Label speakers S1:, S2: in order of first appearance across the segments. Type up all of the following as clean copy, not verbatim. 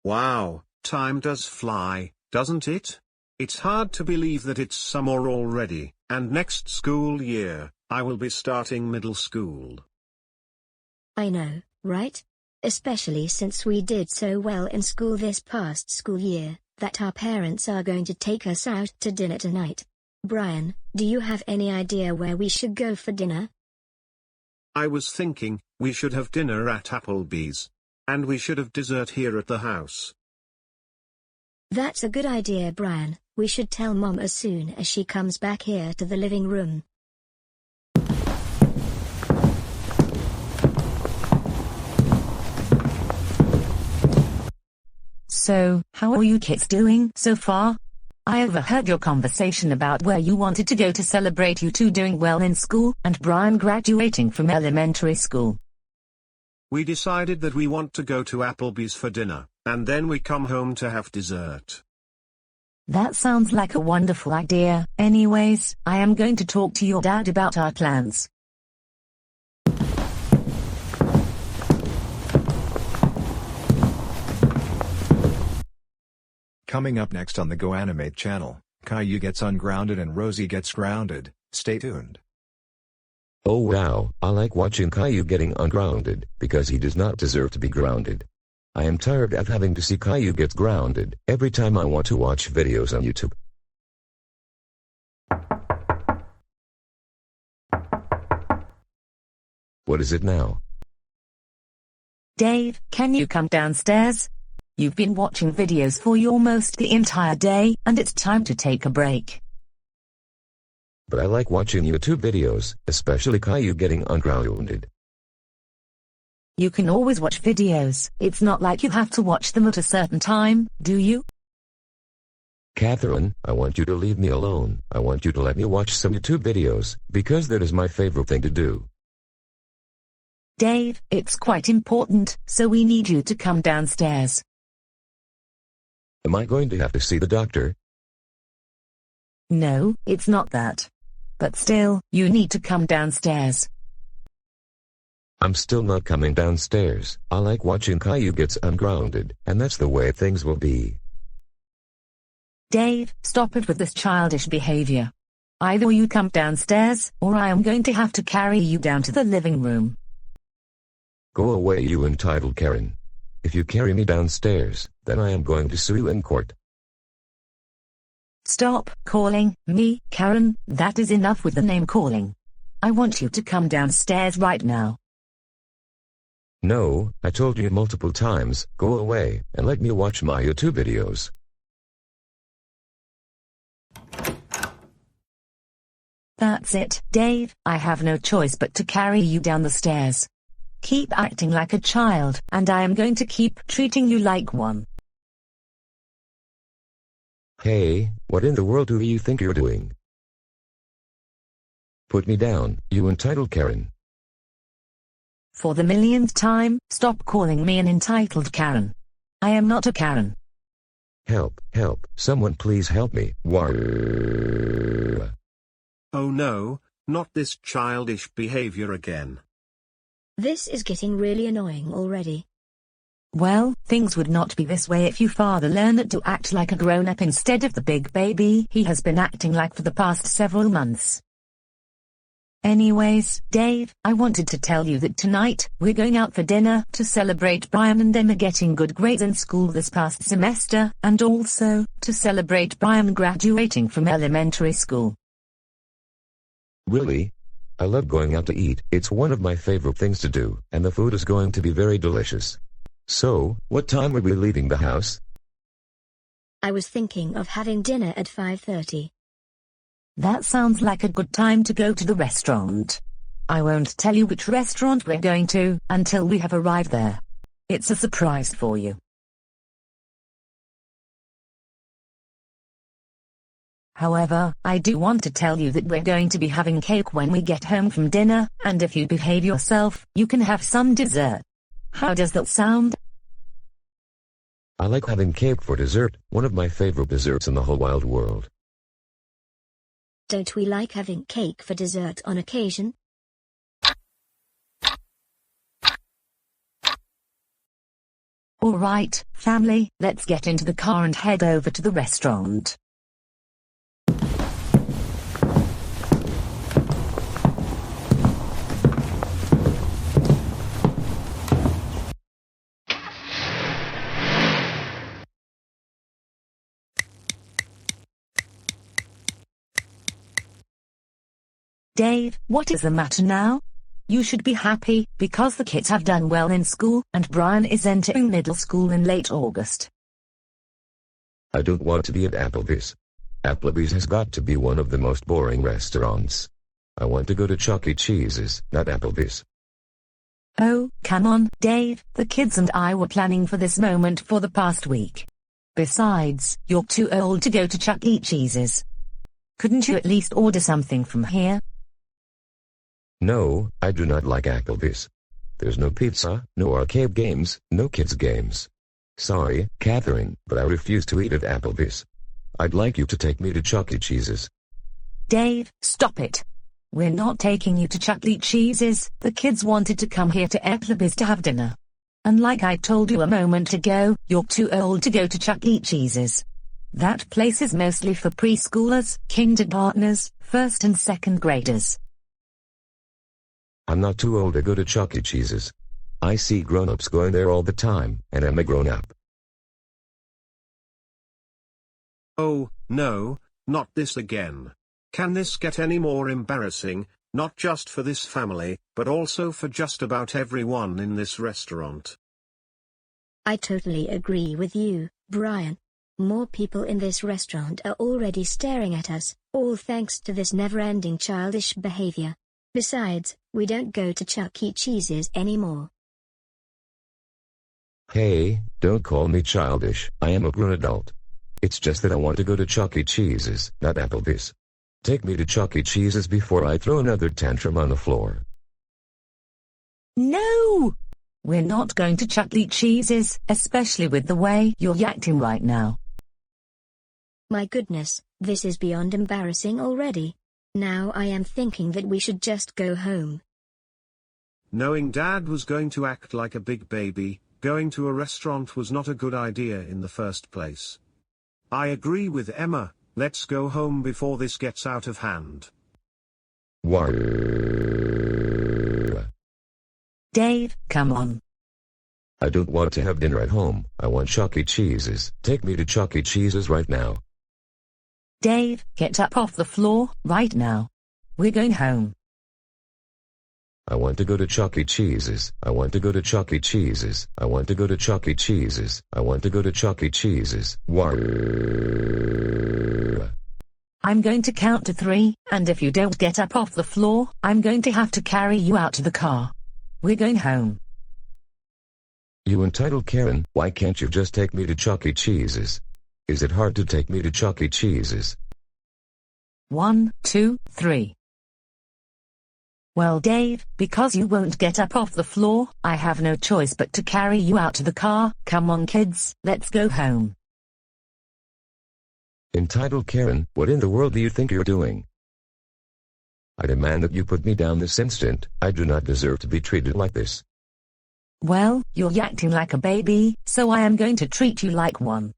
S1: Wow, time does fly, doesn't it? It's hard to believe that it's summer already, and next school year, I will be starting middle school.
S2: I know, right? Especially since we did so well in school this past school year, that our parents are going to take us out to dinner tonight. Brian, do you have any idea where we should go for dinner?
S1: I was thinking, we should have dinner at Applebee's. And we should have dessert here at the house.
S2: That's a good idea, Brian. We should tell Mom as soon as she comes back here to the living room.
S3: So, how are you kids doing so far? I overheard your conversation about where you wanted to go to celebrate you two doing well in school and Brian graduating from elementary school.
S1: We decided that we want to go to Applebee's for dinner, and then we come home to have dessert.
S3: That sounds like a wonderful idea. Anyways, I am going to talk to your dad about our plans.
S4: Coming up next on the GoAnimate channel, Caillou gets ungrounded and Rosie gets grounded. Stay tuned.
S5: Oh wow, I like watching Caillou getting ungrounded, because he does not deserve to be grounded. I am tired of having to see Caillou get grounded every time I want to watch videos on YouTube. What is it now?
S3: Dave, can you come downstairs? You've been watching videos for almost the entire day, and it's time to take a break.
S5: But I like watching YouTube videos, especially Caillou getting ungrounded.
S3: You can always watch videos. It's not like you have to watch them at a certain time, do you?
S5: Catherine, I want you to leave me alone. I want you to let me watch some YouTube videos, because that is my favorite thing to do.
S3: Dave, it's quite important, so we need you to come downstairs.
S5: Am I going to have to see the doctor?
S3: No, it's not that. But still, you need to come downstairs.
S5: I'm still not coming downstairs. I like watching Caillou gets ungrounded, and that's the way things will be.
S3: Dave, stop it with this childish behavior. Either you come downstairs, or I am going to have to carry you down to the living room.
S5: Go away, you entitled Karen. If you carry me downstairs, then I am going to sue you in court.
S3: Stop calling me Karen. That is enough with the name calling. I want you to come downstairs right now.
S5: No, I told you multiple times, go away, and let me watch my YouTube videos.
S3: That's it, Dave. I have no choice but to carry you down the stairs. Keep acting like a child, and I am going to keep treating you like one.
S5: Hey, what in the world do you think you're doing? Put me down, you entitled Karen.
S3: For the millionth time, stop calling me an entitled Karen. I am not a Karen.
S5: Help, help, someone please help me.
S1: Oh no, not this childish behavior again.
S2: This is getting really annoying already.
S3: Well, things would not be this way if your father learned to act like a grown-up instead of the big baby he has been acting like for the past several months. Anyways, Dave, I wanted to tell you that tonight, we're going out for dinner to celebrate Brian and Emma getting good grades in school this past semester, and also, to celebrate Brian graduating from elementary school.
S5: Really? I love going out to eat. It's one of my favorite things to do, and the food is going to be very delicious. So, what time are we leaving the house?
S2: I was thinking of having dinner at 5:30.
S3: That sounds like a good time to go to the restaurant. I won't tell you which restaurant we're going to until we have arrived there. It's a surprise for you. However, I do want to tell you that we're going to be having cake when we get home from dinner, and if you behave yourself, you can have some dessert. How does that sound?
S5: I like having cake for dessert, one of my favorite desserts in the whole wild world.
S2: Don't we like having cake for dessert on occasion?
S3: Alright, family, let's get into the car and head over to the restaurant. Dave, what is the matter now? You should be happy, because the kids have done well in school, and Brian is entering middle school in late August.
S5: I don't want to be at Applebee's. Applebee's has got to be one of the most boring restaurants. I want to go to Chuck E. Cheese's, not Applebee's.
S3: Oh, come on, Dave, the kids and I were planning for this moment for the past week. Besides, you're too old to go to Chuck E. Cheese's. Couldn't you at least order something from here?
S5: No, I do not like Applebee's. There's no pizza, no arcade games, no kids games. Sorry, Catherine, but I refuse to eat at Applebee's. I'd like you to take me to Chuck E. Cheese's.
S3: Dave, stop it. We're not taking you to Chuck E. Cheese's. The kids wanted to come here to Applebee's to have dinner. And like I told you a moment ago, you're too old to go to Chuck E. Cheese's. That place is mostly for preschoolers, kindergartners, first and second graders.
S5: I'm not too old to go to Chuck E. Cheese's. I see grown-ups going there all the time, and I'm a grown-up.
S1: Oh, no, not this again. Can this get any more embarrassing, not just for this family, but also for just about everyone in this restaurant?
S2: I totally agree with you, Brian. More people in this restaurant are already staring at us, all thanks to this never-ending childish behavior. Besides, we don't go to Chuck E. Cheese's anymore.
S5: Hey, don't call me childish. I am a grown adult. It's just that I want to go to Chuck E. Cheese's, not Applebee's. Take me to Chuck E. Cheese's before I throw another tantrum on the floor.
S3: No! We're not going to Chuck E. Cheese's, especially with the way you're acting right now.
S2: My goodness, this is beyond embarrassing already. Now I am thinking that we should just go home.
S1: Knowing Dad was going to act like a big baby, going to a restaurant was not a good idea in the first place. I agree with Emma, let's go home before this gets out of hand.
S5: Why?
S3: Dave, come on.
S5: I don't want to have dinner at home. I want Chuck E. Cheese's. Take me to Chuck E. Cheese's right now.
S3: Dave, get up off the floor, right now. We're going home.
S5: I want to go to Chuck E. Cheese's. I want to go to Chuck E. Cheese's. I want to go to Chuck E. Cheese's. I want to go to Chuck E. Cheese's. Why?
S3: I'm going to count to 3, and if you don't get up off the floor, I'm going to have to carry you out to the car. We're going home.
S5: You entitled Karen, why can't you just take me to Chuck E. Cheese's? Is it hard to take me to Chuck E. Cheese's?
S3: 1, 2, 3. Well, Dave, because you won't get up off the floor, I have no choice but to carry you out to the car. Come on, kids, let's go home.
S5: Entitled Karen, what in the world do you think you're doing? I demand that you put me down this instant. I do not deserve to be treated like this.
S3: Well, you're acting like a baby, so I am going to treat you like one.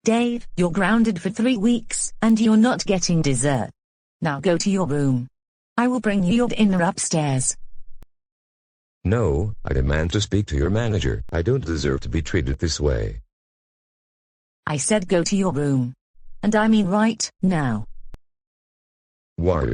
S3: Dave, you're grounded for 3 weeks, and you're not getting dessert. Now go to your room. I will bring you your dinner upstairs.
S5: No, I demand to speak to your manager. I don't deserve to be treated this way.
S3: I said go to your room. And I mean right now.
S5: Why?